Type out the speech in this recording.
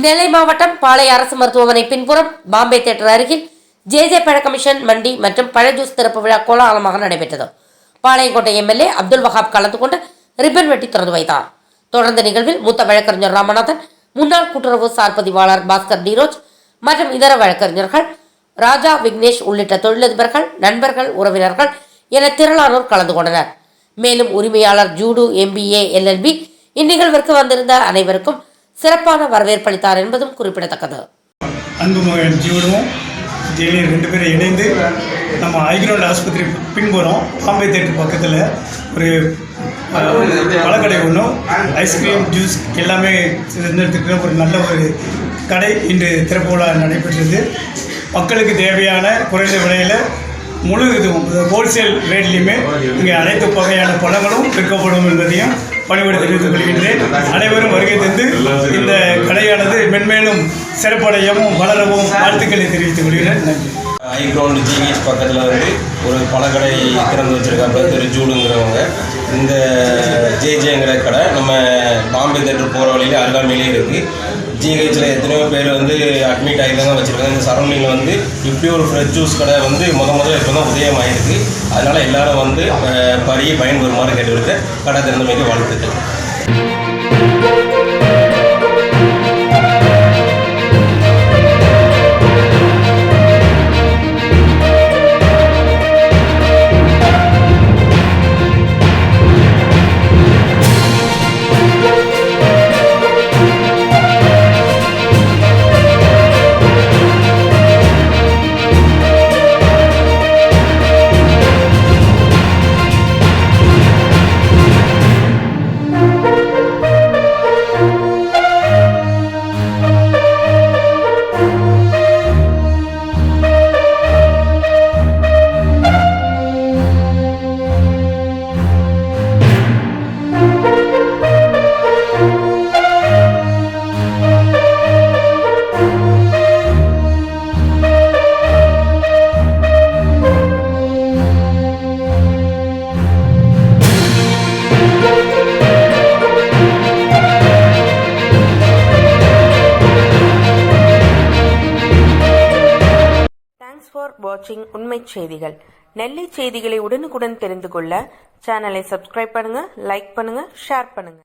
நெல்லை மாவட்டம் பாளை அரசு மருத்துவமனை பின்புறம் பாம்பே தியேட்டர் அருகில் ஜே பழ கமிஷன் மண்டி மற்றும் பழ ஜூஸ் திறப்பு விழா கோலாகலமாக நடைபெற்றது. பாளையங்கோட்டை எம்எல்ஏ அப்துல் வஹாப் கலந்து கொண்டு ரிப்பன் வெட்டி திறந்து வைத்தார். தொடர்ந்த நிகழ்வில் மூத்த வழக்கறிஞர் ராமநாதன், முன்னாள் கூட்டுறவு சார் பதிவாளர் பாஸ்கர் டிரோஜ் மற்றும் இதர வழக்கறிஞர்கள், ராஜா, விக்னேஷ் உள்ளிட்ட தொழிலதிபர்கள், நண்பர்கள், உறவினர்கள் என திரளானோர் கலந்து கொண்டனர். மேலும் உரிமையாளர் ஜூடு, MBA, LLB இந்நிகழ்விற்கு வந்திருந்த அனைவருக்கும் சிறப்பான வரவேற்பளித்தார் என்பதும் குறிப்பிடத்தக்கது. அன்பு மகன் ஜீவனும் ஜெயிலையும் 2 பேரும் இணைந்து நம்ம ஐகிரவுண்ட் ஆஸ்பத்திரி பின்புறம் பாம்பே தேட்டர் பக்கத்தில் ஒரு பழக்கடை ஒன்றும் ஐஸ்கிரீம், ஜூஸ் எல்லாமே இருந்துட்டு ஒரு நல்ல ஒரு கடை இன்று திறப்பு விழா நடைபெற்றது. மக்களுக்கு தேவையான குறைந்த விலையில் முழு இதுவும் ஹோல்சேல் ரேட்லேயுமே இங்கே அனைத்து வகையான பழங்களும் விற்கப்படும் என்பதையும் பணிபுரி தெரிவித்துக் கொள்கின்றேன். அனைவரும் வருகை தந்து இந்த கடையானது மென்மேலும் சிறப்படையவும் வளரவும் வாழ்த்துக்களை தெரிவித்துக் கொள்கிறேன். நன்றி. ஐகிரவுண்ட் ஜிஹெச் பக்கத்தில் ஒரு பழக்கடை திறந்து வச்சுருக்காங்க திரு ஜூடுங்கிறவங்க. இந்த ஜேங்கிற கடை நம்ம பாம்பே தேட்டர் போகிற வழியில் அருகாமையிலே இருக்குது. ஜிஹெச்சில் எத்தனையோ பேர் அட்மிட் ஆகிதான் வச்சுருக்காங்க. இந்த சரௌண்டிங்கில் இப்படி ஒரு ஃப்ரெஷ் ஜூஸ் கடை முதல்ல இப்போ தான் உதயமாகிருக்கு. அதனால் எல்லோரும் பரிய பயன்பெறுமாறு கேட்டுவிட்டு கடை திறந்தமைக்கு வாழ்த்துக்கள். ஃபார் வாட்சிங் உண்மை செய்திகள். நெல்லை செய்திகளை உடனுக்குடன் தெரிந்து கொள்ள சேனலை சப்ஸ்கிரைப் பண்ணுங்க, லைக் பண்ணுங்க, ஷேர் பண்ணுங்க.